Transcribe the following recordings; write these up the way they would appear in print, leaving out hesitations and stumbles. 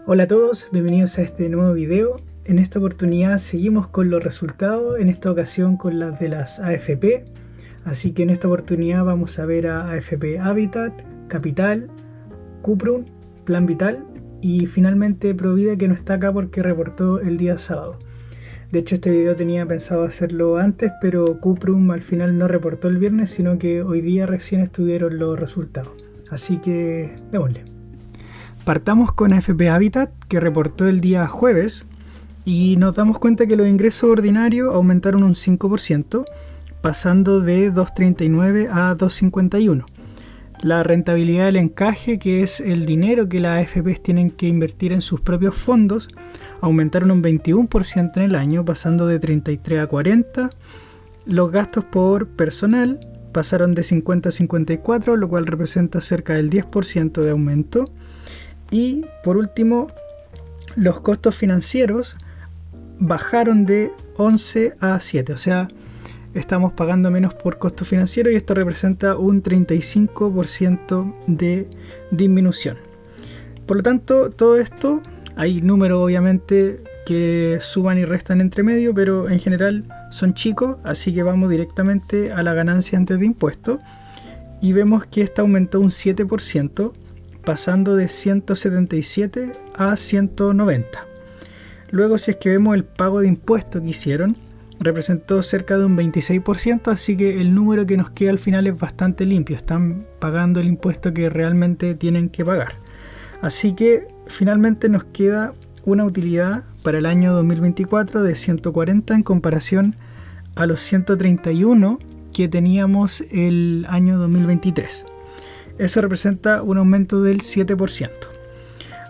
Hola a todos, bienvenidos a este nuevo video. En esta oportunidad seguimos con los resultados, en esta ocasión con las de las AFP. Así que en esta oportunidad vamos a ver a AFP Habitat, Capital, Cuprum, Plan Vital y finalmente Provida, que no está acá porque reportó el día sábado. De hecho, este video tenía pensado hacerlo antes, pero Cuprum al final no reportó el viernes, sino que hoy día recién estuvieron los resultados. Así que démosle. Partamos con AFP Habitat, que reportó el día jueves, y nos damos cuenta que los ingresos ordinarios aumentaron un 5%, pasando de 2.39 a 2.51. La rentabilidad del encaje, que es el dinero que las AFPs tienen que invertir en sus propios fondos, aumentaron un 21% en el año, pasando de 33 a 40. Los gastos por personal pasaron de 50 a 54, lo cual representa cerca del 10% de aumento. Y por último, los costos financieros bajaron de 11 a 7, o sea, estamos pagando menos por costo financiero y esto representa un 35% de disminución. Por lo tanto, todo esto, hay números obviamente que suman y restan entre medio, pero en general son chicos, así que vamos directamente a la ganancia antes de impuestos y vemos que esta aumentó un 7%, pasando de 177 a 190. Luego, si es que vemos el pago de impuestos que hicieron, representó cerca de un 26%, así que el número que nos queda al final es bastante limpio. Están pagando el impuesto que realmente tienen que pagar. Así que finalmente nos queda una utilidad para el año 2024 de 140 en comparación a los 131 que teníamos el año 2023. Eso representa un aumento del 7%.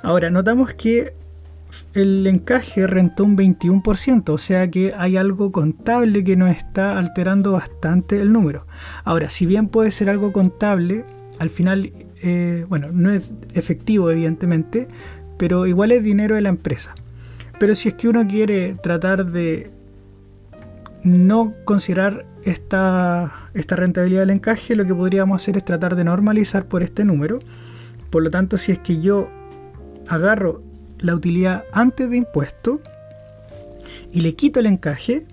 Ahora, notamos que el encaje rentó un 21%, o sea que hay algo contable que nos está alterando bastante el número. Ahora, si bien puede ser algo contable, al final, no es efectivo evidentemente, pero igual es dinero de la empresa. Pero si es que uno quiere tratar de no considerar esta rentabilidad del encaje, lo que podríamos hacer es tratar de normalizar por este número. Por lo tanto, si es que yo agarro la utilidad antes de impuesto y le quito el encaje,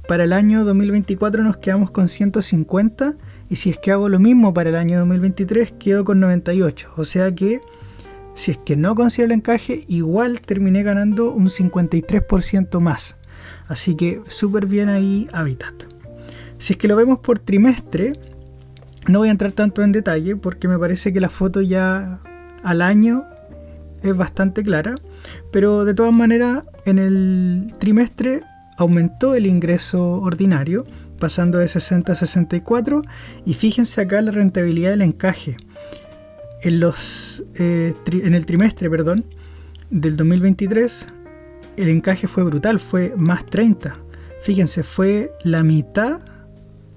para el año 2024 nos quedamos con 150, y si es que hago lo mismo para el año 2023 quedo con 98, o sea que si es que no considero el encaje, igual terminé ganando un 53% más. Así que súper bien ahí Habitat. Si es que lo vemos por trimestre, no voy a entrar tanto en detalle porque me parece que la foto ya al año es bastante clara, pero de todas maneras en el trimestre aumentó el ingreso ordinario, pasando de 60 a 64, y fíjense acá la rentabilidad del encaje. En el trimestre del 2023, el encaje fue brutal, fue más 30. Fíjense, fue la mitad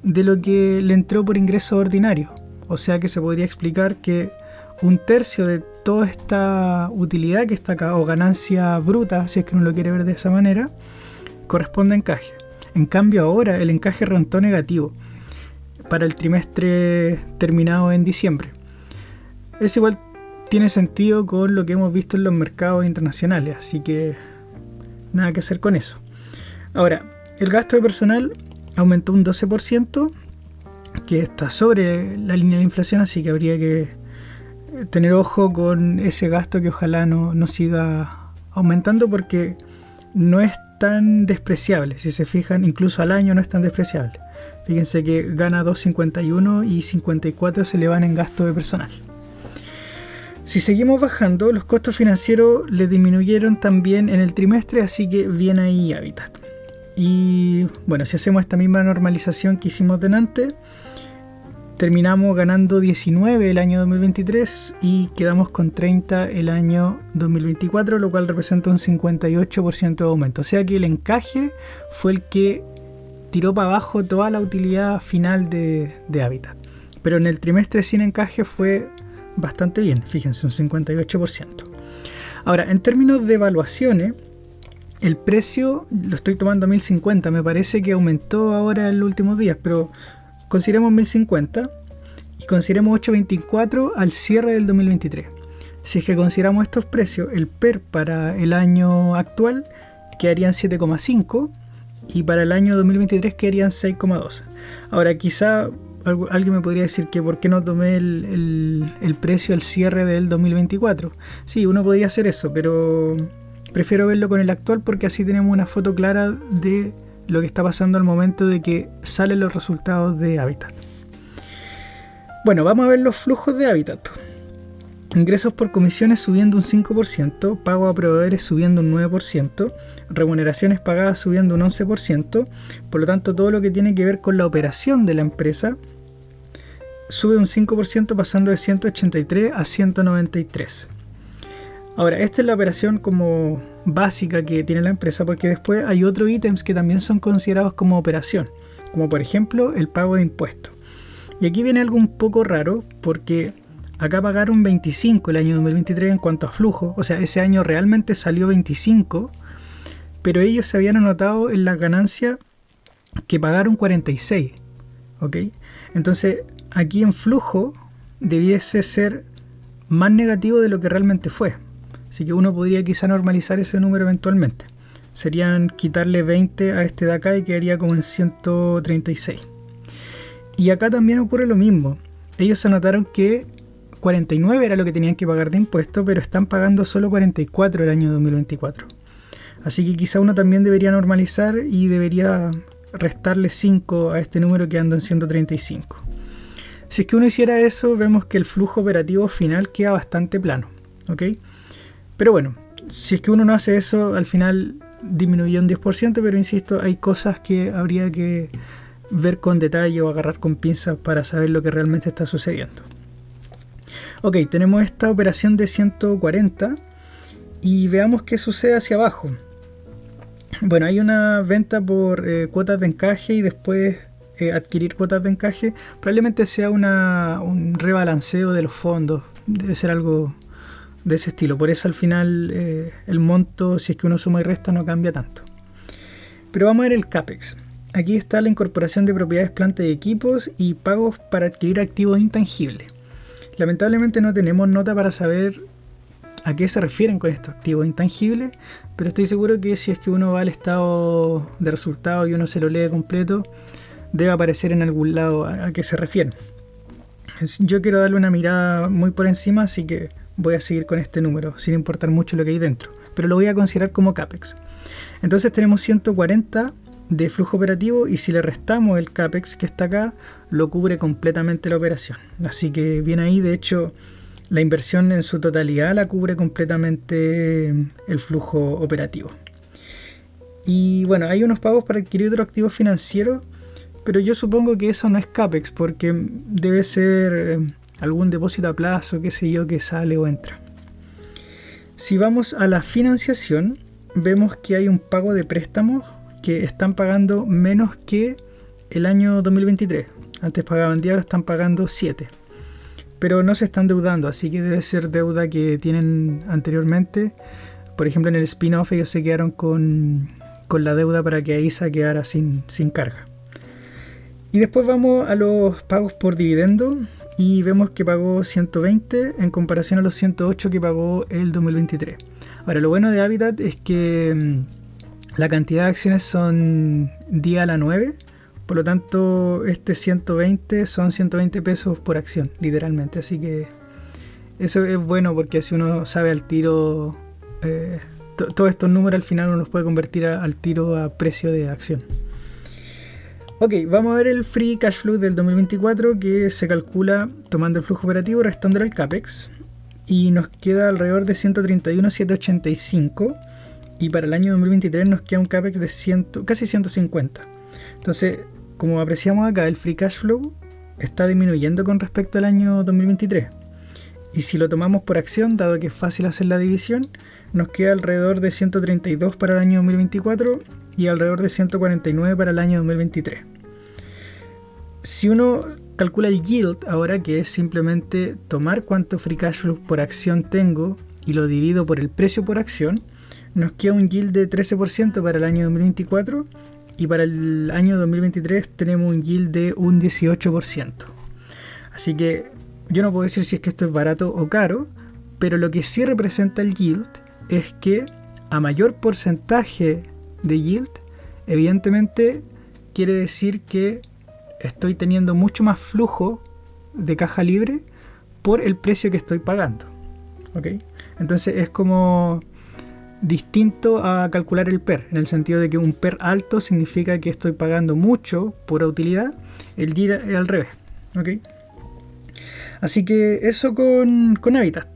de lo que le entró por ingreso ordinario. O sea que se podría explicar que un tercio de toda esta utilidad que está acá, o ganancia bruta, si es que uno lo quiere ver de esa manera, corresponde a encaje. En cambio ahora el encaje rentó negativo para el trimestre terminado en diciembre. Eso igual tiene sentido con lo que hemos visto en los mercados internacionales, así que nada que hacer con eso. Ahora, el gasto de personal aumentó un 12%, que está sobre la línea de inflación, así que habría que tener ojo con ese gasto, que ojalá no siga aumentando porque no es tan despreciable. Si se fijan, incluso al año no es tan despreciable. Fíjense que gana 2.51 y 54 se le van en gasto de personal. Si seguimos bajando, los costos financieros le disminuyeron también en el trimestre, así que bien ahí Habitat. Y bueno, si hacemos esta misma normalización que hicimos delante, terminamos ganando 19 el año 2023 y quedamos con 30 el año 2024, lo cual representa un 58% de aumento. O sea que el encaje fue el que tiró para abajo toda la utilidad final de Habitat. Pero en el trimestre sin encaje fue bastante bien, fíjense, un 58%. Ahora, en términos de evaluaciones, el precio lo estoy tomando a 1050, me parece que aumentó ahora en los últimos días, pero consideremos 1050 y consideremos 8.24 al cierre del 2023. Si es que consideramos estos precios, el PER para el año actual quedarían 7,5 y para el año 2023 quedarían 6,2. Ahora quizá alguien me podría decir que por qué no tomé el precio al cierre del 2024. Sí, uno podría hacer eso, pero prefiero verlo con el actual porque así tenemos una foto clara de lo que está pasando al momento de que salen los resultados de Habitat. Bueno, vamos a ver los flujos de Habitat. Ingresos por comisiones subiendo un 5%, pago a proveedores subiendo un 9%, remuneraciones pagadas subiendo un 11%, por lo tanto todo lo que tiene que ver con la operación de la empresa sube un 5% pasando de 183 a 193. Ahora, esta es la operación como básica que tiene la empresa porque después hay otros ítems que también son considerados como operación, como por ejemplo el pago de impuestos. Y aquí viene algo un poco raro porque acá pagaron 25 el año 2023 en cuanto a flujo, o sea, ese año realmente salió 25, pero ellos se habían anotado en la ganancia que pagaron 46, ¿ok? Entonces, aquí en flujo debiese ser más negativo de lo que realmente fue. Así que uno podría quizá normalizar ese número eventualmente. Serían quitarle 20 a este de acá y quedaría como en 136. Y acá también ocurre lo mismo. Ellos anotaron que 49 era lo que tenían que pagar de impuestos, pero están pagando solo 44 el año 2024. Así que quizá uno también debería normalizar y debería restarle 5 a este número que anda en 135. Si es que uno hiciera eso, vemos que el flujo operativo final queda bastante plano, ¿ok? Pero bueno, si es que uno no hace eso, al final disminuyó un 10%, pero insisto, hay cosas que habría que ver con detalle o agarrar con pinzas para saber lo que realmente está sucediendo. Ok, tenemos esta operación de 140 y veamos qué sucede hacia abajo. Bueno, hay una venta por cuotas de encaje y después adquirir cuotas de encaje. Probablemente sea un rebalanceo de los fondos, debe ser algo de ese estilo. Por eso al final el monto, si es que uno suma y resta, no cambia tanto. Pero vamos a ver el CAPEX. Aquí está la incorporación de propiedades, planta y equipos y pagos para adquirir activos intangibles. Lamentablemente no tenemos nota para saber a qué se refieren con estos activos intangibles, pero estoy seguro que si es que uno va al estado de resultados y uno se lo lee completo, debe aparecer en algún lado a qué se refieren. Yo quiero darle una mirada muy por encima, así que voy a seguir con este número, sin importar mucho lo que hay dentro, pero lo voy a considerar como CAPEX. Entonces tenemos 140 de flujo operativo y si le restamos el CAPEX que está acá, lo cubre completamente la operación. Así que bien ahí, de hecho, la inversión en su totalidad la cubre completamente el flujo operativo. Y bueno, hay unos pagos para adquirir otros activos financieros, pero yo supongo que eso no es CAPEX porque debe ser algún depósito a plazo, qué sé yo, que sale o entra. Si vamos a la financiación, vemos que hay un pago de préstamos que están pagando menos que el año 2023. Antes pagaban 10, ahora están pagando 7. Pero no se están deudando, así que debe ser deuda que tienen anteriormente. Por ejemplo, en el spin-off ellos se quedaron con la deuda para que AISA quedara sin carga. Y después vamos a los pagos por dividendo y vemos que pagó 120 en comparación a los 108 que pagó el 2023. Ahora, lo bueno de Habitat es que la cantidad de acciones son día a la 9, por lo tanto este 120 son 120 pesos por acción, literalmente. Así que eso es bueno porque así uno sabe al tiro, todos estos números al final uno los puede convertir al tiro a precio de acción. Ok, vamos a ver el Free Cash Flow del 2024 que se calcula tomando el flujo operativo, restándole el CAPEX y nos queda alrededor de 131.785. Y para el año 2023 nos queda un CAPEX de casi 150. Entonces, como apreciamos acá, el Free Cash Flow está disminuyendo con respecto al año 2023. Y si lo tomamos por acción, dado que es fácil hacer la división, nos queda alrededor de 132 para el año 2024 y alrededor de 149 para el año 2023. Si uno calcula el yield ahora, que es simplemente tomar cuánto Free Cash Flow por acción tengo y lo divido por el precio por acción, nos queda un yield de 13% para el año 2024 y para el año 2023 tenemos un yield de un 18%. Así que yo no puedo decir si es que esto es barato o caro, pero lo que sí representa el yield es que a mayor porcentaje de yield, evidentemente quiere decir que estoy teniendo mucho más flujo de caja libre por el precio que estoy pagando. ¿Ok? Entonces es como distinto a calcular el PER, en el sentido de que un PER alto significa que estoy pagando mucho por utilidad, el yield es al revés. ¿Ok? Así que eso con Habitat.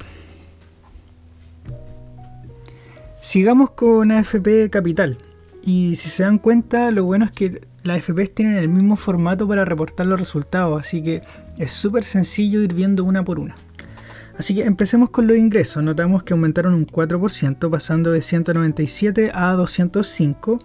Sigamos con AFP Capital. Y si se dan cuenta, lo bueno es que las AFPs tienen el mismo formato para reportar los resultados, así que es súper sencillo ir viendo una por una. Así que empecemos con los ingresos. Notamos que aumentaron un 4%, pasando de 197 a 205,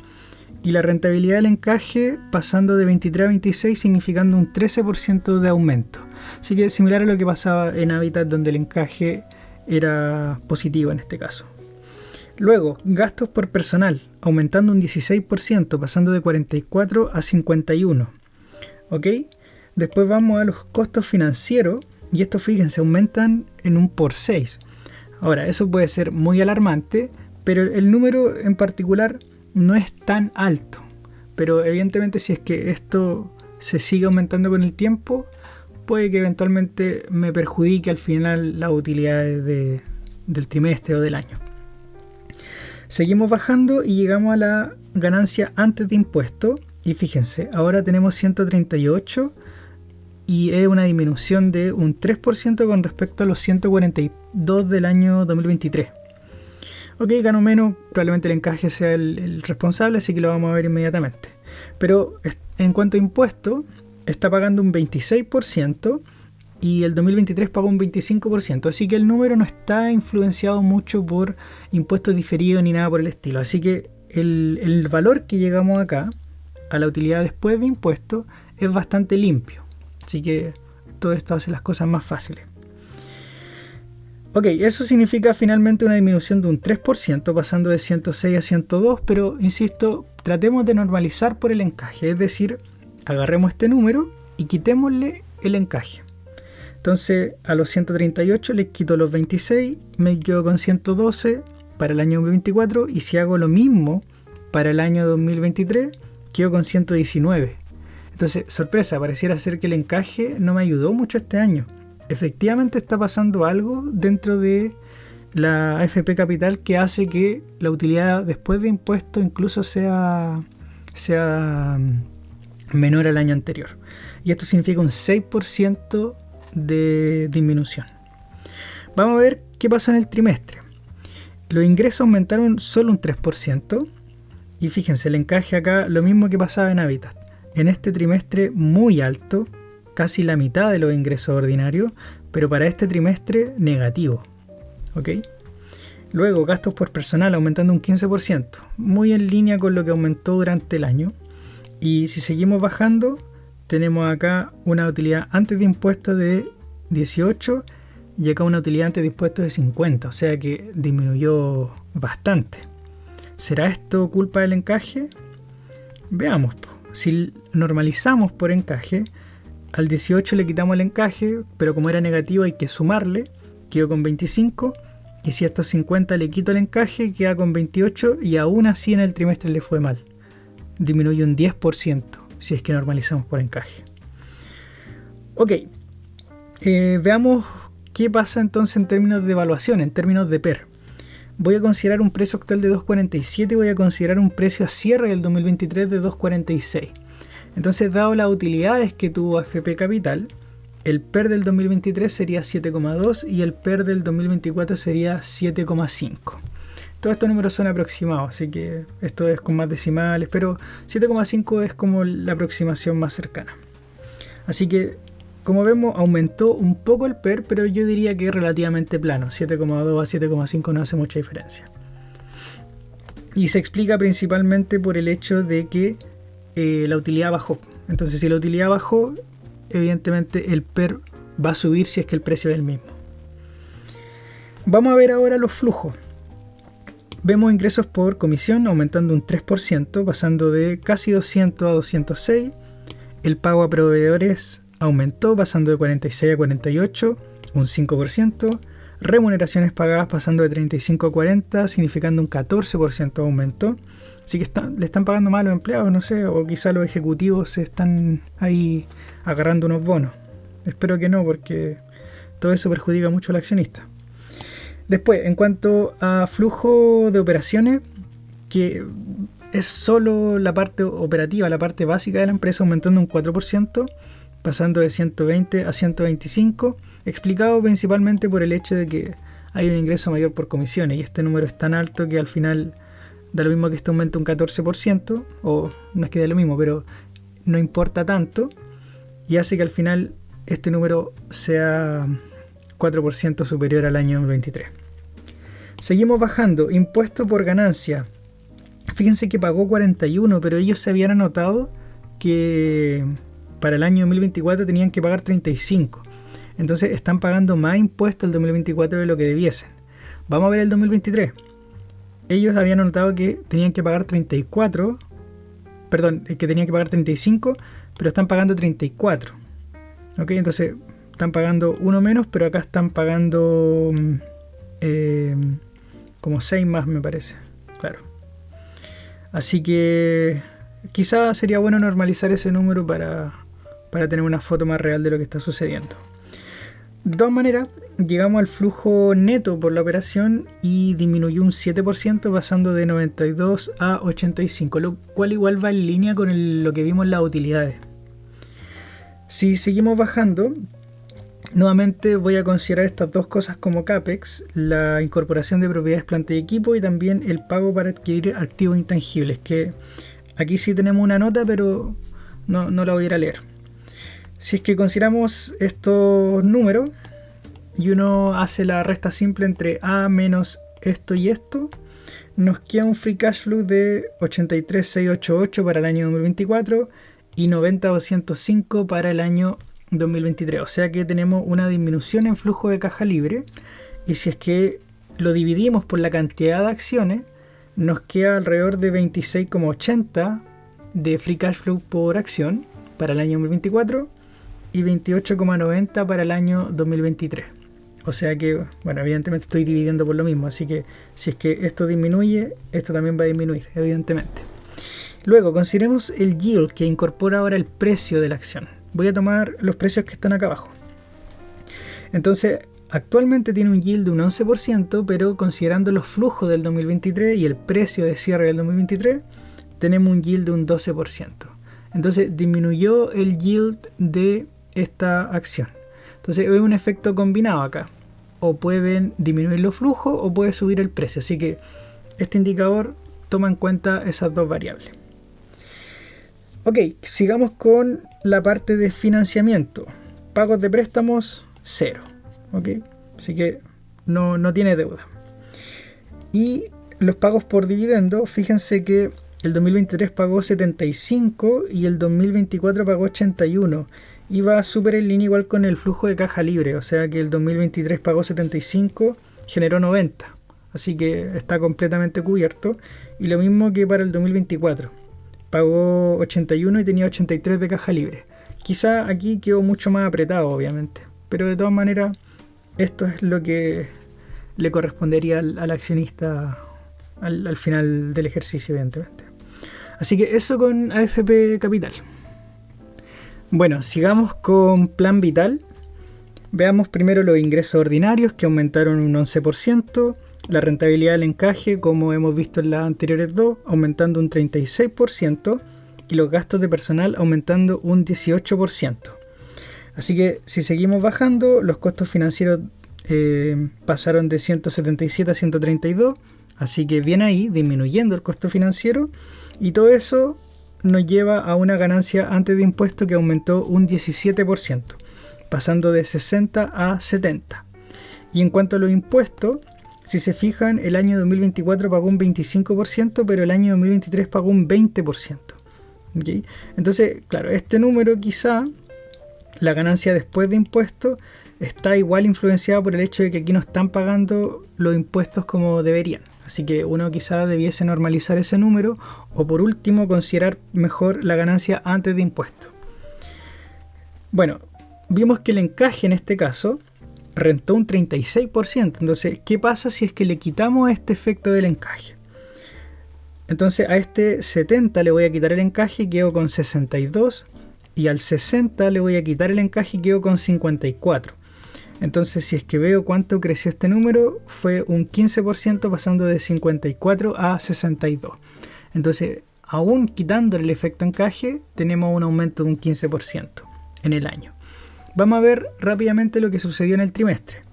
y la rentabilidad del encaje pasando de 23 a 26, significando un 13% de aumento. Así que similar a lo que pasaba en Habitat, donde el encaje era positivo en este caso. Luego, gastos por personal, aumentando un 16%, pasando de 44 a 51. ¿Ok? Después vamos a los costos financieros, y estos, fíjense, aumentan en un por 6. Ahora, eso puede ser muy alarmante, pero el número en particular no es tan alto. Pero evidentemente, si es que esto se sigue aumentando con el tiempo, puede que eventualmente me perjudique al final las utilidades del trimestre o del año. Seguimos bajando y llegamos a la ganancia antes de impuestos. Y fíjense, ahora tenemos 138 y es una disminución de un 3% con respecto a los 142 del año 2023. Ok, gano menos, probablemente el encaje sea el responsable, así que lo vamos a ver inmediatamente. Pero en cuanto a impuestos, está pagando un 26%. Y el 2023 pagó un 25%, así que el número no está influenciado mucho por impuestos diferidos ni nada por el estilo. Así que el valor que llegamos acá, a la utilidad después de impuestos, es bastante limpio. Así que todo esto hace las cosas más fáciles. Ok, eso significa finalmente una disminución de un 3%, pasando de 106 a 102, pero insisto, tratemos de normalizar por el encaje, es decir, agarremos este número y quitémosle el encaje. Entonces a los 138 les quito los 26, me quedo con 112 para el año 2024, y si hago lo mismo para el año 2023, quedo con 119. Entonces, sorpresa, pareciera ser que el encaje no me ayudó mucho este año. Efectivamente está pasando algo dentro de la AFP Capital que hace que la utilidad después de impuestos incluso sea menor al año anterior. Y esto significa un 6% de disminución. Vamos a ver qué pasó en el trimestre. Los ingresos aumentaron solo un 3%, y fíjense, el encaje acá lo mismo que pasaba en Habitat. En este trimestre muy alto, casi la mitad de los ingresos ordinarios, pero para este trimestre negativo. ¿Ok? Luego, gastos por personal aumentando un 15%, muy en línea con lo que aumentó durante el año. Y si seguimos bajando, tenemos acá una utilidad antes de impuestos de 18 y acá una utilidad antes de impuestos de 50, o sea que disminuyó bastante. ¿Será esto culpa del encaje? Veamos. Si normalizamos por encaje, al 18 le quitamos el encaje, pero como era negativo hay que sumarle, quedó con 25, y si a estos 50 le quito el encaje, queda con 28, y aún así en el trimestre le fue mal. Disminuye un 10%. Si es que normalizamos por encaje. Ok, veamos qué pasa entonces en términos de evaluación, en términos de PER. Voy a considerar un precio actual de 2.47 y voy a considerar un precio a cierre del 2023 de 2.46. Entonces, dado las utilidades que tuvo AFP Capital, el PER del 2023 sería 7,2 y el PER del 2024 sería 7,5. Todos estos números son aproximados, así que esto es con más decimales, pero 7,5 es como la aproximación más cercana. Así que, como vemos, aumentó un poco el PER, pero yo diría que es relativamente plano. 7,2 a 7,5 no hace mucha diferencia. Y se explica principalmente por el hecho de que la utilidad bajó. Entonces, si la utilidad bajó, evidentemente el PER va a subir si es que el precio es el mismo. Vamos a ver ahora los flujos. Vemos ingresos por comisión aumentando un 3%, pasando de casi 200 a 206. El pago a proveedores aumentó, pasando de 46 a 48, un 5%. Remuneraciones pagadas pasando de 35 a 40, significando un 14% de aumento. Así que le están pagando mal a los empleados, no sé, o quizá los ejecutivos se están ahí agarrando unos bonos. Espero que no, porque todo eso perjudica mucho al accionista. Después, en cuanto a flujo de operaciones, que es solo la parte operativa, la parte básica de la empresa, aumentando un 4%, pasando de 120 a 125, explicado principalmente por el hecho de que hay un ingreso mayor por comisiones, y este número es tan alto que al final da lo mismo que este aumento un 14%, o no es que da lo mismo, pero no importa tanto, y hace que al final este número sea 4% superior al año 2023. Seguimos bajando. Impuesto por ganancia. Fíjense que pagó 41, pero ellos se habían anotado que para el año 2024 tenían que pagar 35. Entonces están pagando más impuestos el 2024 de lo que debiesen. Vamos a ver el 2023. Ellos habían anotado que tenían que pagar 34, perdón, que tenían que pagar 35, pero están pagando 34. ¿Ok? Entonces están pagando uno menos, pero acá están pagando como 6 más, me parece. Claro. Así que quizás sería bueno normalizar ese número para tener una foto más real de lo que está sucediendo. De todas maneras, llegamos al flujo neto por la operación y disminuyó un 7%, pasando de 92 a 85, lo cual igual va en línea con lo que vimos en las utilidades. Si seguimos bajando, nuevamente voy a considerar estas dos cosas como CAPEX, la incorporación de propiedades, planta y equipo, y también el pago para adquirir activos intangibles, que aquí sí tenemos una nota, pero no la voy a ir a leer. Si es que consideramos estos números y uno hace la resta simple entre A menos esto y esto, nos queda un free cash flow de 83.688 para el año 2024 y 90.205 para el año 2023. O sea que tenemos una disminución en flujo de caja libre, y si es que lo dividimos por la cantidad de acciones, nos queda alrededor de 26.80 de free cash flow por acción para el año 2024 y 28.90 para el año 2023. O sea que, bueno, evidentemente estoy dividiendo por lo mismo, así que si es que esto disminuye, esto también va a disminuir, evidentemente. Luego, consideremos el yield, que incorpora ahora el precio de la acción. Voy a tomar los precios que están acá abajo. Entonces, actualmente tiene un yield de un 11%, pero considerando los flujos del 2023 y el precio de cierre del 2023, tenemos un yield de un 12%. Entonces, disminuyó el yield de esta acción. Entonces, es un efecto combinado acá. O pueden disminuir los flujos o puede subir el precio. Así que este indicador toma en cuenta esas dos variables. Ok, sigamos con la parte de financiamiento. Pagos de préstamos, 0. Ok, así que no tiene deuda. Y los pagos por dividendo, fíjense que el 2023 pagó 75 y el 2024 pagó 81. Y va súper en línea igual con el flujo de caja libre. O sea que el 2023 pagó 75, generó 90. Así que está completamente cubierto. Y lo mismo que para el 2024. Pagó 81 y tenía 83 de caja libre. Quizá aquí quedó mucho más apretado, obviamente. Pero de todas maneras, esto es lo que le correspondería al accionista al final del ejercicio, evidentemente. Así que eso con AFP Capital. Bueno, sigamos con Plan Vital. Veamos primero los ingresos ordinarios, que aumentaron un 11%. La rentabilidad del encaje, como hemos visto en las anteriores dos, aumentando un 36%. Y los gastos de personal aumentando un 18%. Así que si seguimos bajando, los costos financieros pasaron de 177 a 132. Así que viene ahí, disminuyendo el costo financiero. Y todo eso nos lleva a una ganancia antes de impuestos que aumentó un 17%, pasando de 60 a 70. Y en cuanto a los impuestos, si se fijan, el año 2024 pagó un 25%, pero el año 2023 pagó un 20%. ¿Okay? Entonces, claro, este número quizá, la ganancia después de impuestos, está igual influenciada por el hecho de que aquí no están pagando los impuestos como deberían. Así que uno quizá debiese normalizar ese número, o por último considerar mejor la ganancia antes de impuestos. Bueno, vimos que el encaje en este caso rentó un 36%. Entonces, ¿qué pasa si es que le quitamos este efecto del encaje? Entonces a este 70 le voy a quitar el encaje y quedo con 62, y al 60 le voy a quitar el encaje y quedo con 54. Entonces, si es que veo cuánto creció este número, fue un 15%, pasando de 54 a 62. Entonces, aún quitando el efecto encaje, tenemos un aumento de un 15% en el año. Vamos a ver rápidamente lo que sucedió en el trimestre.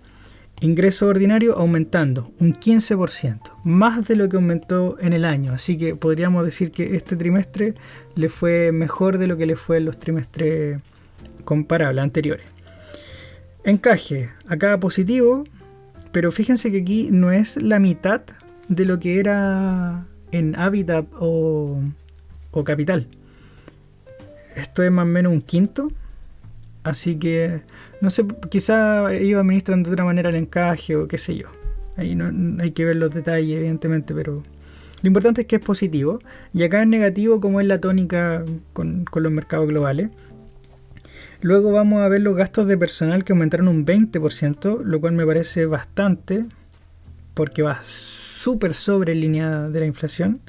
Ingreso ordinario aumentando un 15%, más de lo que aumentó en el año. Así que podríamos decir que este trimestre le fue mejor de lo que le fue en los trimestres comparables anteriores. Encaje, acá positivo, pero fíjense que aquí no es la mitad de lo que era en Habitat o Capital. Esto es más o menos un quinto. Así que, no sé, quizá ellos administran de otra manera el encaje o qué sé yo. Ahí no hay que ver los detalles, evidentemente, pero lo importante es que es positivo. Y acá es negativo, como es la tónica con los mercados globales. Luego vamos a ver los gastos de personal, que aumentaron un 20%, lo cual me parece bastante, porque va súper sobre línea de la inflación.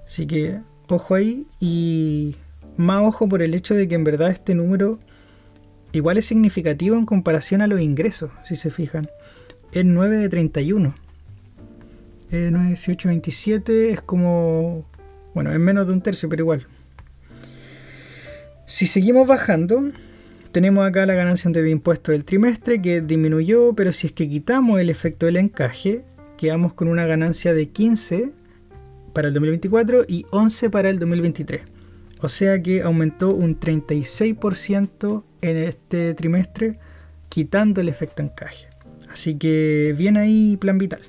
Así que ojo ahí, y más ojo por el hecho de que en verdad este número igual es significativo en comparación a los ingresos, si se fijan. Es 9 de 31. 9, 18, 27 es como... Bueno, es menos de un tercio, pero igual. Si seguimos bajando, tenemos acá la ganancia antes de impuestos del trimestre, que disminuyó, pero si es que quitamos el efecto del encaje, quedamos con una ganancia de 15 para el 2024 y 11 para el 2023. O sea que aumentó un 36% en este trimestre, quitando el efecto encaje. Así que bien ahí, Plan Vital.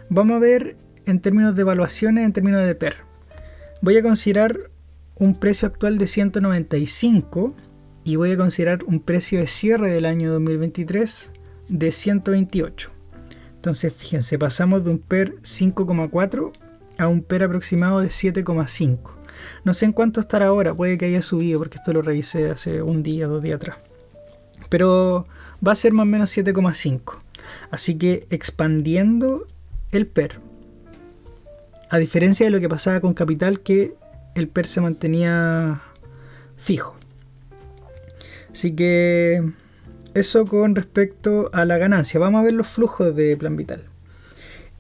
Vamos a ver en términos de evaluaciones, en términos de PER. Voy a considerar un precio actual de 195 y voy a considerar un precio de cierre del año 2023 de 128. Entonces, fíjense, pasamos de un PER 5,4 a un PER aproximado de 7,5. No sé en cuánto estará ahora, puede que haya subido porque esto lo revisé hace un día, 2 días atrás. Pero va a ser más o menos 7,5. Así que expandiendo el PER. A diferencia de lo que pasaba con Capital, que el PER se mantenía fijo. Así que eso con respecto a la ganancia. Vamos a ver los flujos de Plan Vital.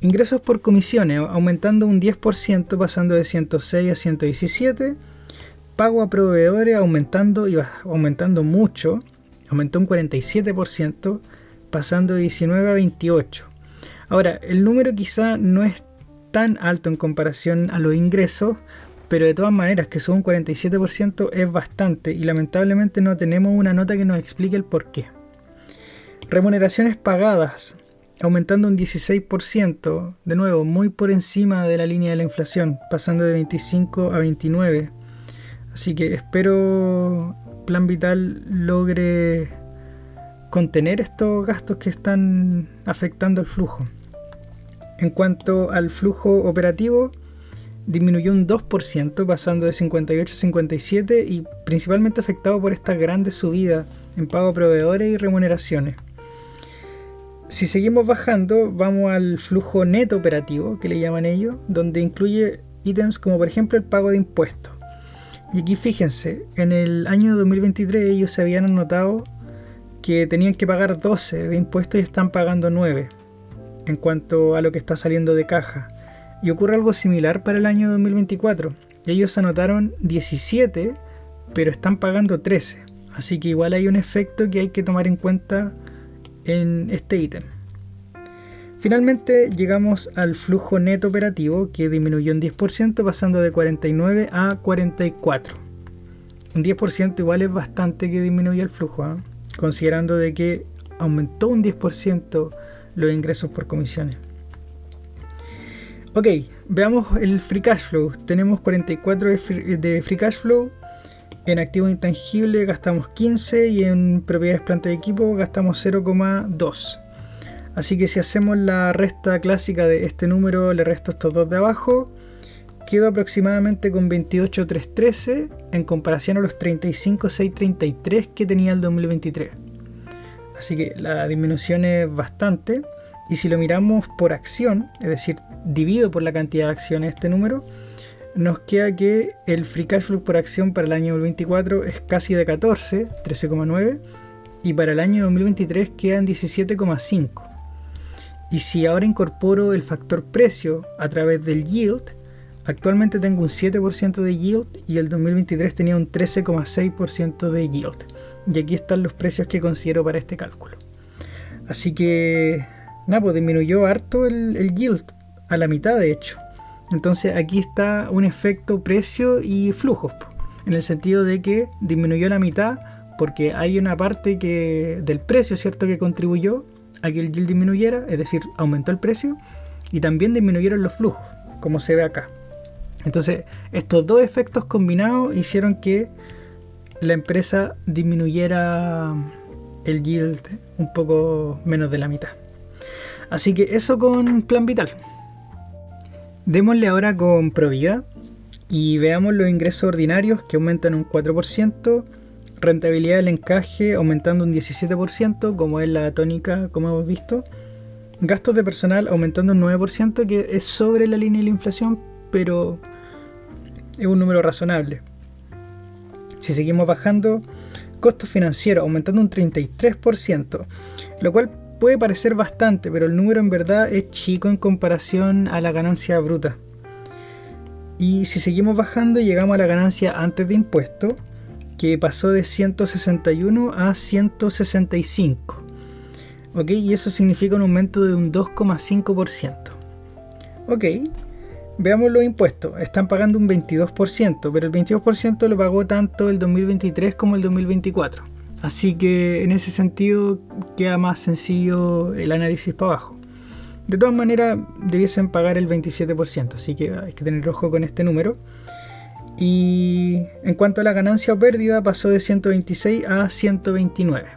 Ingresos por comisiones aumentando un 10%, pasando de 106 a 117. Pago a proveedores aumentando mucho, aumentó un 47%, pasando de 19 a 28. Ahora, el número quizá no es tan alto en comparación a los ingresos, pero de todas maneras que suba un 47% es bastante, y lamentablemente no tenemos una nota que nos explique el por qué. Remuneraciones pagadas aumentando un 16%, de nuevo muy por encima de la línea de la inflación, pasando de 25 a 29. Así que espero Plan Vital logre contener estos gastos que están afectando el flujo. En cuanto al flujo operativo, disminuyó un 2%, pasando de 58 a 57, y principalmente afectado por esta grande subida en pago a proveedores y remuneraciones. Si seguimos bajando, vamos al flujo neto operativo, que le llaman ellos, donde incluye ítems como por ejemplo el pago de impuestos. Y aquí fíjense, en el año 2023 ellos se habían anotado que tenían que pagar 12 de impuestos y están pagando 9 en cuanto a lo que está saliendo de caja. Y ocurre algo similar para el año 2024. Ellos anotaron 17, pero están pagando 13. Así que igual hay un efecto que hay que tomar en cuenta en este ítem. Finalmente llegamos al flujo neto operativo, que disminuyó un 10%, pasando de 49 a 44. Un 10% igual es bastante que disminuye el flujo, ¿eh? Considerando de que aumentó un 10% los ingresos por comisiones. Ok, veamos el free cash flow. Tenemos 44 de free cash flow. En activos intangibles gastamos 15 y en propiedades, planta y equipo gastamos 0,2. Así que si hacemos la resta clásica de este número, le resto estos dos de abajo, quedo aproximadamente con 28,313 en comparación a los 35,633 que tenía el 2023. Así que la disminución es bastante. Y si lo miramos por acción, es decir, dividido por la cantidad de acciones este número, nos queda que el free cash flow por acción para el año 2024 es casi de 14, 13,9, y para el año 2023 quedan 17,5. Y si ahora incorporo el factor precio a través del yield, actualmente tengo un 7% de yield y el 2023 tenía un 13,6% de yield. Y aquí están los precios que considero para este cálculo. Así que, nada, pues disminuyó harto el yield, a la mitad de hecho. Entonces aquí está un efecto precio y flujos, en el sentido de que disminuyó la mitad porque hay una parte del precio, ¿cierto?, que contribuyó a que el yield disminuyera, es decir, aumentó el precio, y también disminuyeron los flujos, como se ve acá. Entonces, estos dos efectos combinados hicieron que la empresa disminuyera el yield un poco menos de la mitad. Así que eso con Plan Vital. Démosle ahora con Provida y veamos los ingresos ordinarios que aumentan un 4%, rentabilidad del encaje aumentando un 17%, como es la tónica, como hemos visto, gastos de personal aumentando un 9%, que es sobre la línea de la inflación, pero es un número razonable. Si seguimos bajando, costos financieros aumentando un 33%, lo cual puede parecer bastante, pero el número en verdad es chico en comparación a la ganancia bruta. Y si seguimos bajando, llegamos a la ganancia antes de impuestos, que pasó de 161 a 165. ¿Ok? Y eso significa un aumento de un 2,5%. Ok, veamos los impuestos. Están pagando un 22%, pero el 22% lo pagó tanto el 2023 como el 2024. Así que en ese sentido queda más sencillo el análisis para abajo. De todas maneras, debiesen pagar el 27%, así que hay que tener ojo con este número. Y en cuanto a la ganancia o pérdida, pasó de 126 a 129.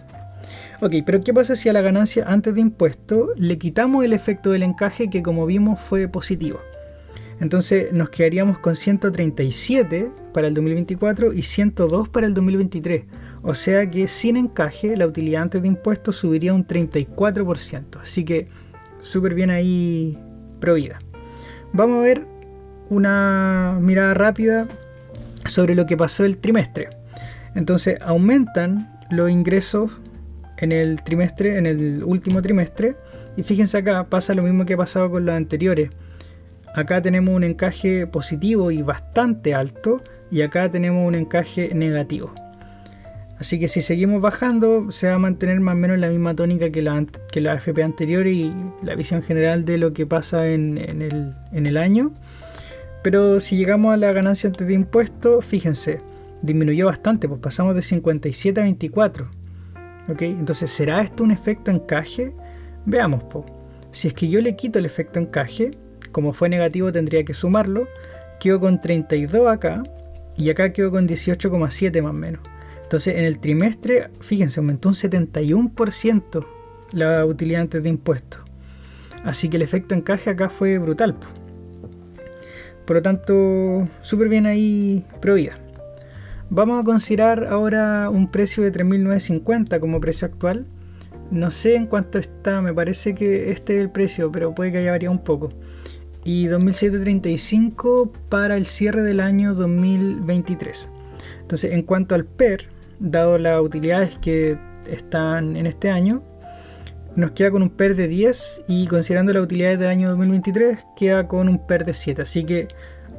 Ok, pero ¿qué pasa si a la ganancia antes de impuesto le quitamos el efecto del encaje, que como vimos fue positivo? Entonces nos quedaríamos con 137 para el 2024 y 102 para el 2023. O sea que sin encaje la utilidad antes de impuestos subiría un 34%. Así que súper bien ahí Provida. Vamos a ver una mirada rápida sobre lo que pasó el trimestre. Entonces aumentan los ingresos en el trimestre, en el último trimestre, y fíjense acá, pasa lo mismo que ha pasado con los anteriores. Acá tenemos un encaje positivo y bastante alto, y acá tenemos un encaje negativo. Así que si seguimos bajando, se va a mantener más o menos la misma tónica que la AFP anterior y la visión general de lo que pasa en el año. Pero si llegamos a la ganancia antes de impuestos, fíjense, disminuyó bastante, pues pasamos de 57 a 24. ¿Ok? Entonces, ¿será esto un efecto encaje? Veamos, pues. Si es que yo le quito el efecto encaje, como fue negativo tendría que sumarlo, quedo con 32 acá, y acá quedo con 18,7 más o menos. Entonces, en el trimestre, fíjense, aumentó un 71% la utilidad antes de impuestos. Así que el efecto encaje acá fue brutal, pues. Por lo tanto, súper bien ahí Provida. Vamos a considerar ahora un precio de 3.950 como precio actual. No sé en cuánto está, me parece que este es el precio, pero puede que haya variado un poco. Y 2.735 para el cierre del año 2023. Entonces, en cuanto al PER, dado las utilidades que están en este año, nos queda con un PER de 10 y considerando las utilidades del año 2023 queda con un PER de 7, así que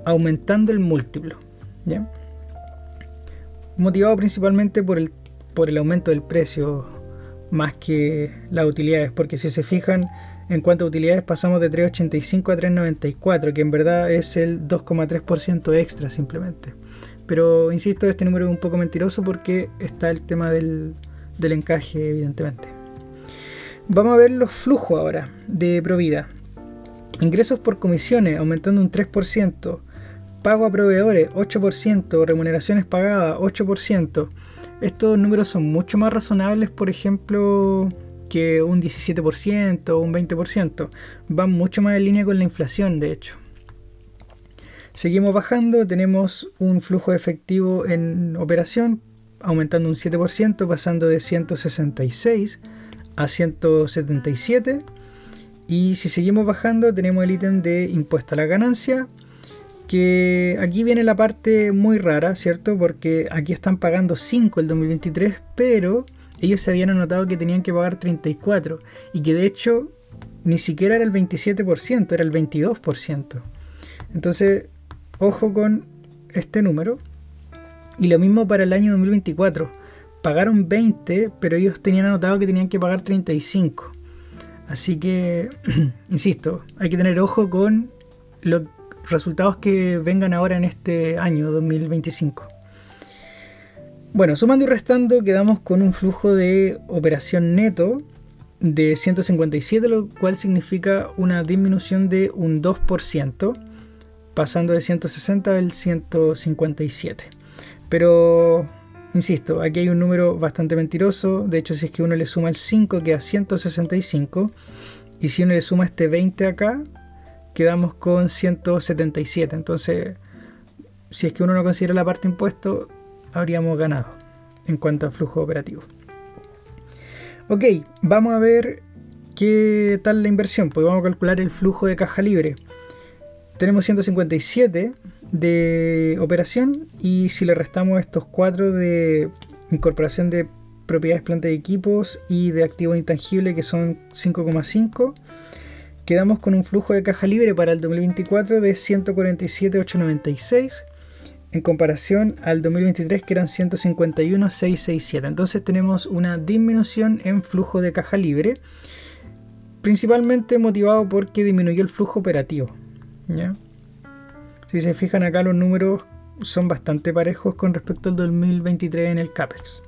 aumentando el múltiplo, ¿ya? Motivado principalmente por el aumento del precio más que las utilidades, porque si se fijan en cuanto a utilidades pasamos de 3.85 a 3.94, que en verdad es el 2,3% extra simplemente. Pero insisto, este número es un poco mentiroso porque está el tema del encaje evidentemente. Vamos a ver los flujos ahora de Provida. Ingresos por comisiones aumentando un 3%, pago a proveedores 8%, remuneraciones pagadas 8%. Estos números son mucho más razonables, por ejemplo, que un 17% o un 20%. Van mucho más en línea con la inflación, de hecho. Seguimos bajando, tenemos un flujo efectivo en operación aumentando un 7%, pasando de 166 a 177. Y si seguimos bajando tenemos el ítem de impuesto a la ganancia, que aquí viene la parte muy rara, ¿cierto? Porque aquí están pagando 5 el 2023, pero ellos se habían anotado que tenían que pagar 34 y que de hecho ni siquiera era el 27%, era el 22%. Entonces, ojo con este número. Y lo mismo para el año 2024. Pagaron 20, pero ellos tenían anotado que tenían que pagar 35. Así que, insisto, hay que tener ojo con los resultados que vengan ahora en este año 2025. Bueno, sumando y restando quedamos con un flujo de operación neto de 157, lo cual significa una disminución de un 2%, pasando de 160 al 157. Pero, insisto, aquí hay un número bastante mentiroso. De hecho, si es que uno le suma el 5 queda 165, y si uno le suma este 20 acá, quedamos con 177. Entonces, si es que uno no considera la parte impuesto, habríamos ganado en cuanto a flujo operativo. Ok, vamos a ver qué tal la inversión. Pues vamos a calcular el flujo de caja libre. Tenemos 157 de operación, y si le restamos estos 4 de incorporación de propiedades, planta y equipos y de activos intangibles, que son 5,5, quedamos con un flujo de caja libre para el 2024 de 147,896 en comparación al 2023, que eran 151,667. Entonces tenemos una disminución en flujo de caja libre, principalmente motivado porque disminuyó el flujo operativo, ¿ya? Si se fijan acá, los números son bastante parejos con respecto al 2023 en el CAPEX.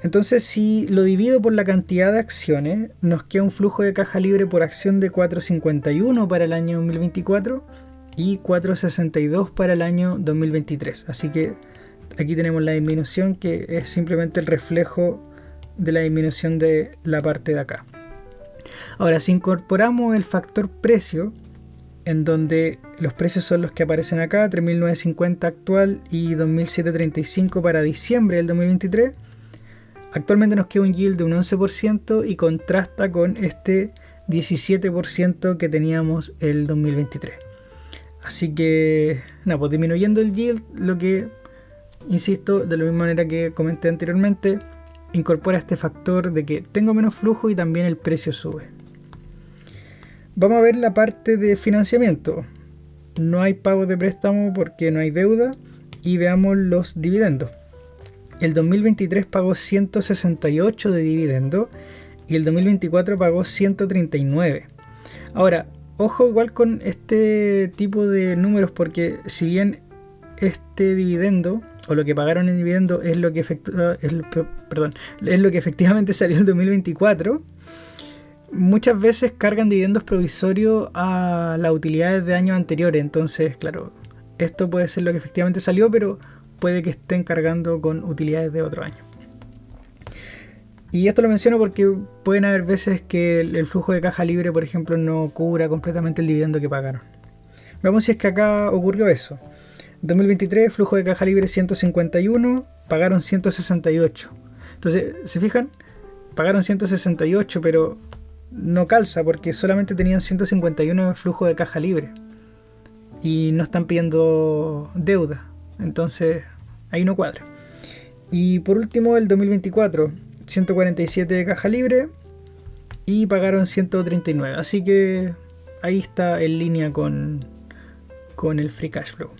Entonces, si lo divido por la cantidad de acciones, nos queda un flujo de caja libre por acción de 4,51 para el año 2024 y 4,62 para el año 2023. Así que aquí tenemos la disminución, que es simplemente el reflejo de la disminución de la parte de acá. Ahora, si incorporamos el factor precio, en donde los precios son los que aparecen acá, 3.950 actual y 2.735 para diciembre del 2023, actualmente nos queda un yield de un 11% y contrasta con este 17% que teníamos el 2023. Así que, pues disminuyendo el yield, lo que, insisto, de la misma manera que comenté anteriormente, incorpora este factor de que tengo menos flujo y también el precio sube. Vamos a ver la parte de financiamiento. No hay pago de préstamo porque no hay deuda, y veamos los dividendos. El 2023 pagó 168 de dividendo y el 2024 pagó 139. Ahora, ojo igual con este tipo de números, porque si bien este dividendo, o lo que pagaron en dividendo, es lo que efectivamente salió en el 2024, muchas veces cargan dividendos provisorios a las utilidades de años anteriores. Entonces, claro, esto puede ser lo que efectivamente salió, pero puede que estén cargando con utilidades de otro año. Y esto lo menciono porque pueden haber veces que el flujo de caja libre, por ejemplo, no cubra completamente el dividendo que pagaron. Veamos si es que acá ocurrió eso. 2023, flujo de caja libre 151, pagaron 168. Entonces, ¿se fijan? Pagaron 168, pero no calza porque solamente tenían 151 de flujo de caja libre y no están pidiendo deuda. Entonces, ahí no cuadra. Y por último, el 2024, 147 de caja libre y pagaron 139. Así que ahí está en línea con el free cash flow.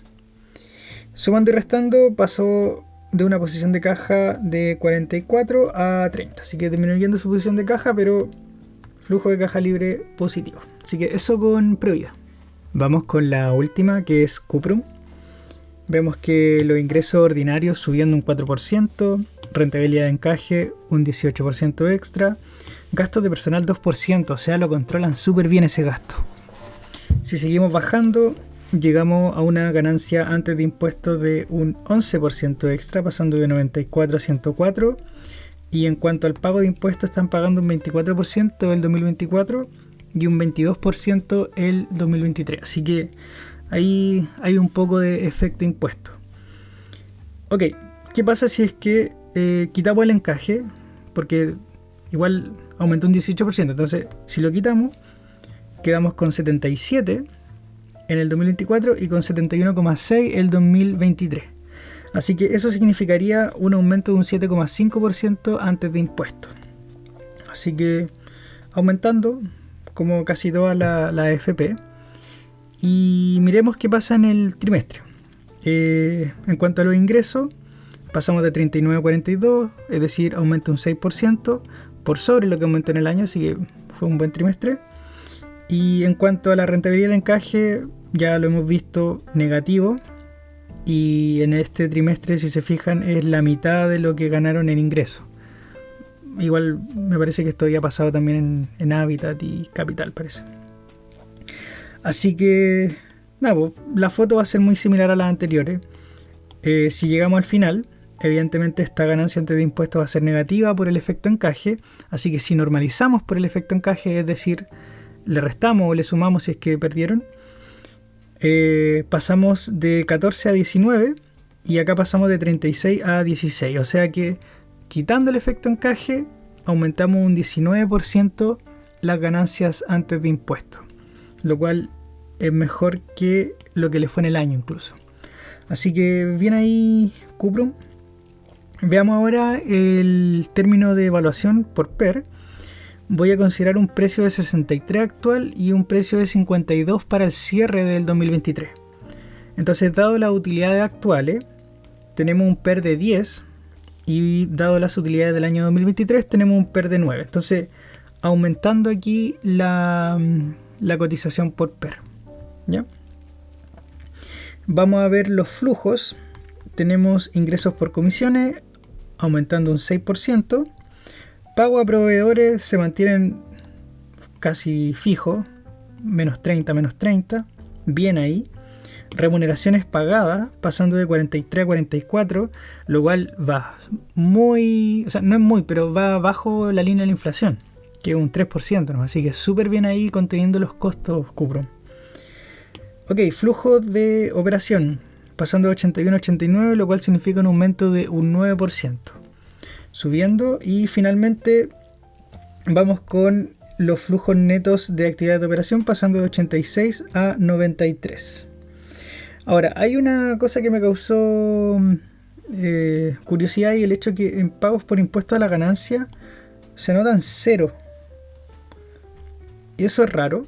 Sumando y restando, pasó de una posición de caja de 44 a 30. Así que disminuyendo su posición de caja, pero flujo de caja libre positivo. Así que eso con Provida. Vamos con la última, que es Cuprum. Vemos que los ingresos ordinarios subiendo un 4%, rentabilidad de encaje un 18% extra, gastos de personal 2%, o sea, lo controlan súper bien ese gasto. Si seguimos bajando, llegamos a una ganancia antes de impuestos de un 11% extra, pasando de 94 a 104. Y en cuanto al pago de impuestos, están pagando un 24% el 2024 y un 22% el 2023. Así que ahí hay un poco de efecto impuesto. Ok, ¿qué pasa si es que quitamos el encaje? Porque igual aumentó un 18%. Entonces, si lo quitamos, quedamos con 77 en el 2024 y con 71,6 el 2023. Así que eso significaría un aumento de un 7,5% antes de impuestos. Así que aumentando como casi toda la AFP. Y miremos qué pasa en el trimestre. En cuanto a los ingresos, pasamos de 39 a 42, es decir, aumenta un 6% por sobre lo que aumentó en el año, así que fue un buen trimestre. Y en cuanto a la rentabilidad del encaje, ya lo hemos visto negativo. Y en este trimestre, si se fijan, es la mitad de lo que ganaron en ingresos. Igual me parece que esto ya ha pasado también en Habitat y Capital, parece. Así que, nada, la foto va a ser muy similar a las anteriores. Si llegamos al final, evidentemente esta ganancia antes de impuestos va a ser negativa por el efecto encaje. Así que si normalizamos por el efecto encaje, es decir, le restamos o le sumamos si es que perdieron, pasamos de 14 a 19 y acá pasamos de 36 a 16. O sea que quitando el efecto encaje, aumentamos un 19% las ganancias antes de impuestos, lo cual es mejor que lo que le fue en el año incluso. Así que bien ahí, Cuprum. Veamos ahora el término de evaluación por PER. Voy a considerar un precio de 63 actual y un precio de 52 para el cierre del 2023. Entonces, dado las utilidades actuales, tenemos un PER de 10 y dado las utilidades del año 2023, tenemos un PER de 9. Entonces, aumentando aquí la cotización por PER. ¿Ya? Vamos a ver los flujos. Tenemos ingresos por comisiones aumentando un 6%. Pago a proveedores se mantienen casi fijo, menos 30. Bien ahí. Remuneraciones pagadas pasando de 43 a 44, lo cual va muy, o sea, no es muy, pero va bajo la línea de la inflación, que es un 3%, ¿no? Así que súper bien ahí conteniendo los costos, Cuprum. Ok, flujo de operación pasando de 81 a 89, lo cual significa un aumento de un 9%. Subiendo y finalmente vamos con los flujos netos de actividad de operación pasando de 86 a 93. Ahora, hay una cosa que me causó curiosidad y el hecho que en pagos por impuesto a la ganancia se notan 0. Y eso es raro.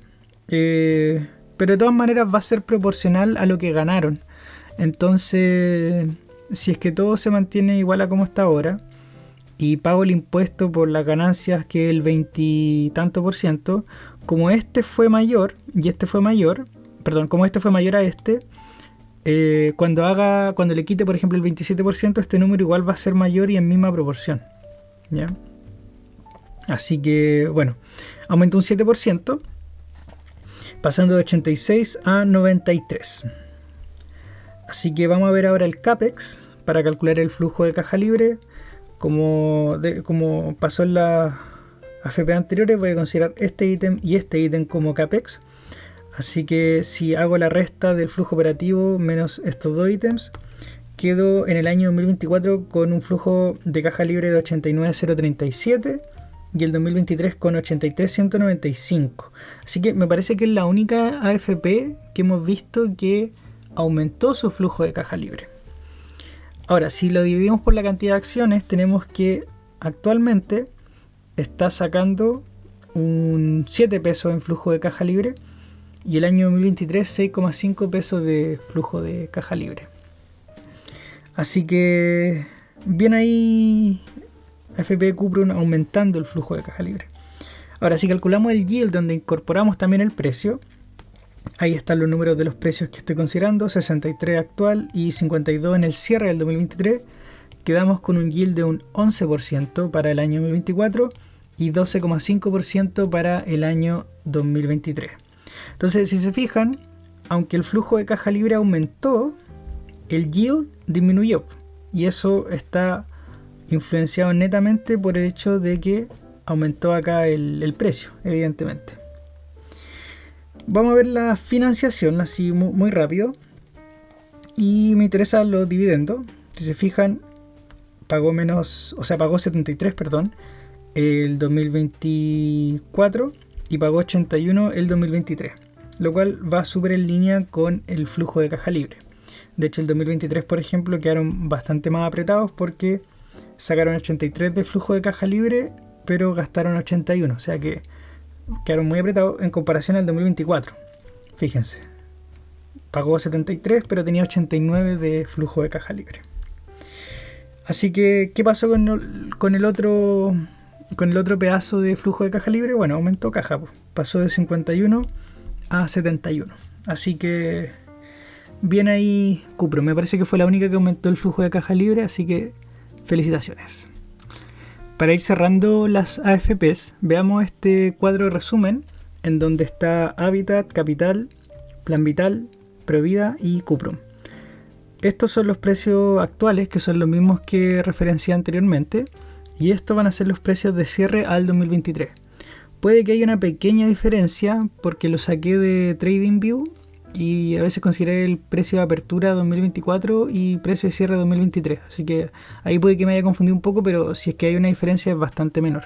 Pero de todas maneras va a ser proporcional a lo que ganaron. Entonces, si es que todo se mantiene igual a como está ahora y pago el impuesto por las ganancias que es el 20 y tanto por ciento, como este fue mayor y este fue mayor, perdón, como este fue mayor a este, cuando le quite por ejemplo el 27%, este número igual va a ser mayor y en misma proporción, ¿ya? Así que bueno, aumenta un 7%, pasando de 86 a 93. Así que vamos a ver ahora el CAPEX para calcular el flujo de caja libre. Como pasó en las AFP anteriores, voy a considerar este ítem y este ítem como CAPEX. Así que si hago la resta del flujo operativo menos estos dos ítems, quedo en el año 2024 con un flujo de caja libre de 89.037 y el 2023 con 83.195. Así que me parece que es la única AFP que hemos visto que aumentó su flujo de caja libre. Ahora, si lo dividimos por la cantidad de acciones, tenemos que actualmente está sacando un 7 pesos en flujo de caja libre y el año 2023 6,5 pesos de flujo de caja libre. Así que bien ahí AFP Cuprum aumentando el flujo de caja libre. Ahora, si calculamos el yield donde incorporamos también el precio, ahí están los números de los precios que estoy considerando, 63 actual y 52 en el cierre del 2023. Quedamos con un yield de un 11% para el año 2024 y 12,5% para el año 2023. Entonces, si se fijan, aunque el flujo de caja libre aumentó, el yield disminuyó. Y eso está influenciado netamente por el hecho de que aumentó acá el precio, evidentemente. Vamos a ver la financiación así muy rápido. Y me interesan los dividendos. Si se fijan, pagó 73, el 2024 y pagó 81 el 2023, lo cual va súper en línea con el flujo de caja libre. De hecho, el 2023, por ejemplo, quedaron bastante más apretados porque sacaron 83 de flujo de caja libre, pero gastaron 81, o sea que quedaron muy apretados en comparación al 2024. Fíjense, pagó 73, pero tenía 89 de flujo de caja libre. Así que, ¿qué pasó con el otro pedazo de flujo de caja libre? Bueno, aumentó caja, pasó de 51 a 71. Así que bien ahí Cuprum. Me parece que fue la única que aumentó el flujo de caja libre, así que felicitaciones. Para ir cerrando las AFPs, veamos este cuadro de resumen en donde está Habitat, Capital, Plan Vital, Provida y Cuprum. Estos son los precios actuales, que son los mismos que referencié anteriormente, y estos van a ser los precios de cierre al 2023. Puede que haya una pequeña diferencia porque lo saqué de TradingView y a veces consideré el precio de apertura 2024 y precio de cierre 2023, así que ahí puede que me haya confundido un poco, pero si es que hay una diferencia es bastante menor.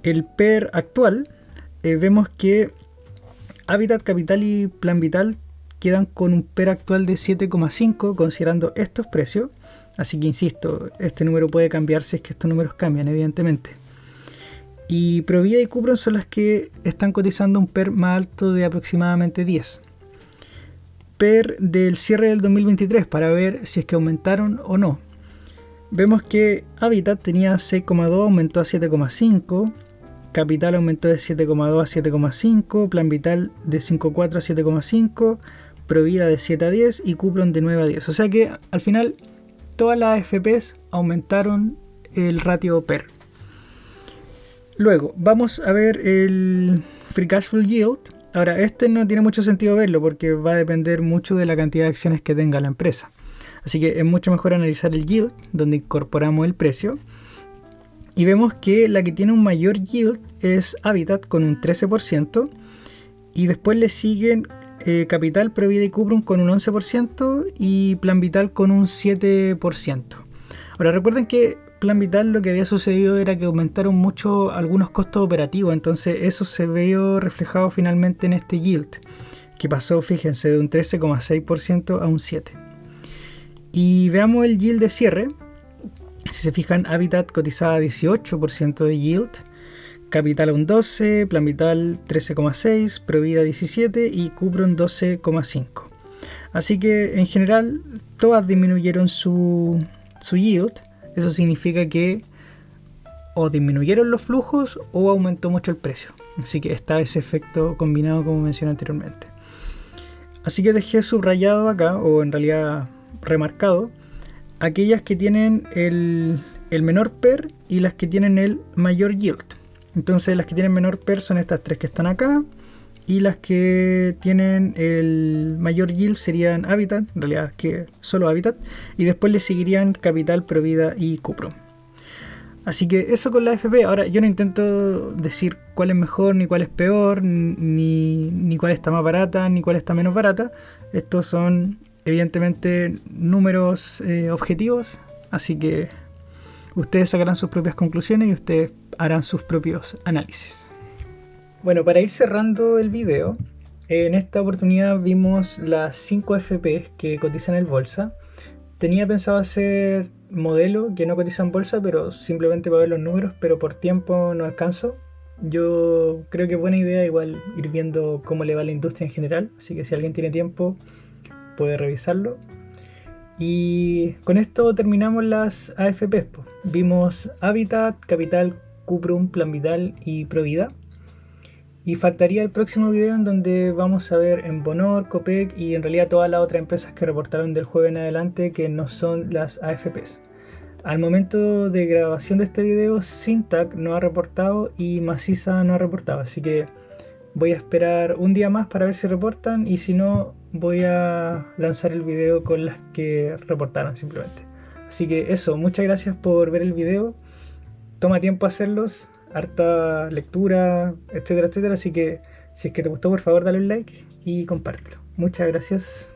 El PER actual, vemos que Habitat, Capital y Plan Vital quedan con un PER actual de 7,5 considerando estos precios, así que insisto, este número puede cambiar si es que estos números cambian, evidentemente. Y Provida y Cuprum son las que están cotizando un PER más alto de aproximadamente 10. PER del cierre del 2023 para ver si es que aumentaron o no. Vemos que Habitat tenía 6,2, aumentó a 7,5. Capital aumentó de 7,2 a 7,5. Plan Vital de 5,4 a 7,5. Provida de 7 a 10 y Cuprum de 9 a 10. O sea que al final todas las AFPs aumentaron el ratio PER. Luego vamos a ver el Free Cash Flow Yield. Ahora, este no tiene mucho sentido verlo porque va a depender mucho de la cantidad de acciones que tenga la empresa. Así que es mucho mejor analizar el yield, donde incorporamos el precio. Y vemos que la que tiene un mayor yield es Habitat con un 13%. Y después le siguen Capital, Provida y Cuprum con un 11% y Plan Vital con un 7%. Ahora recuerden que Plan Vital lo que había sucedido era que aumentaron mucho algunos costos operativos, entonces eso se vio reflejado finalmente en este yield, que pasó, fíjense, de un 13,6% a un 7%. Y veamos el yield de cierre. Si se fijan, Habitat cotizaba 18% de yield, Capital un 12%, Plan Vital 13,6%, Provida 17% y Cuprum 12,5%. Así que en general todas disminuyeron su yield. Eso significa que o disminuyeron los flujos o aumentó mucho el precio. Así que está ese efecto combinado como mencioné anteriormente. Así que dejé subrayado acá, o en realidad remarcado, aquellas que tienen el menor PER y las que tienen el mayor yield. Entonces las que tienen menor PER son estas tres que están acá, y las que tienen el mayor yield serían Habitat, en realidad que solo Habitat, y después le seguirían Capital, Provida y Cuprum. Así que eso con la AFP. Ahora yo no intento decir cuál es mejor, ni cuál es peor, ni cuál está más barata, ni cuál está menos barata. Estos son evidentemente números objetivos, así que ustedes sacarán sus propias conclusiones y ustedes harán sus propios análisis. Bueno, para ir cerrando el video, en esta oportunidad vimos las 5 FPs que cotizan en bolsa. Tenía pensado hacer modelo que no cotiza en bolsa, pero simplemente para ver los números, pero por tiempo no alcanzo. Yo creo que es buena idea igual ir viendo cómo le va a la industria en general, así que si alguien tiene tiempo puede revisarlo. Y con esto terminamos las AFPs. Vimos Habitat, Capital, Cuprum, Plan Vital y Provida. Y faltaría el próximo video en donde vamos a ver en Bonor, Copec y en realidad todas las otras empresas que reportaron del jueves en adelante que no son las AFPs. Al momento de grabación de este video, Syntac no ha reportado y Maciza no ha reportado, así que voy a esperar un día más para ver si reportan y si no voy a lanzar el video con las que reportaron simplemente. Así que eso, muchas gracias por ver el video, toma tiempo hacerlos, harta lectura, etcétera, etcétera, así que si es que te gustó por favor dale un like y compártelo. Muchas gracias.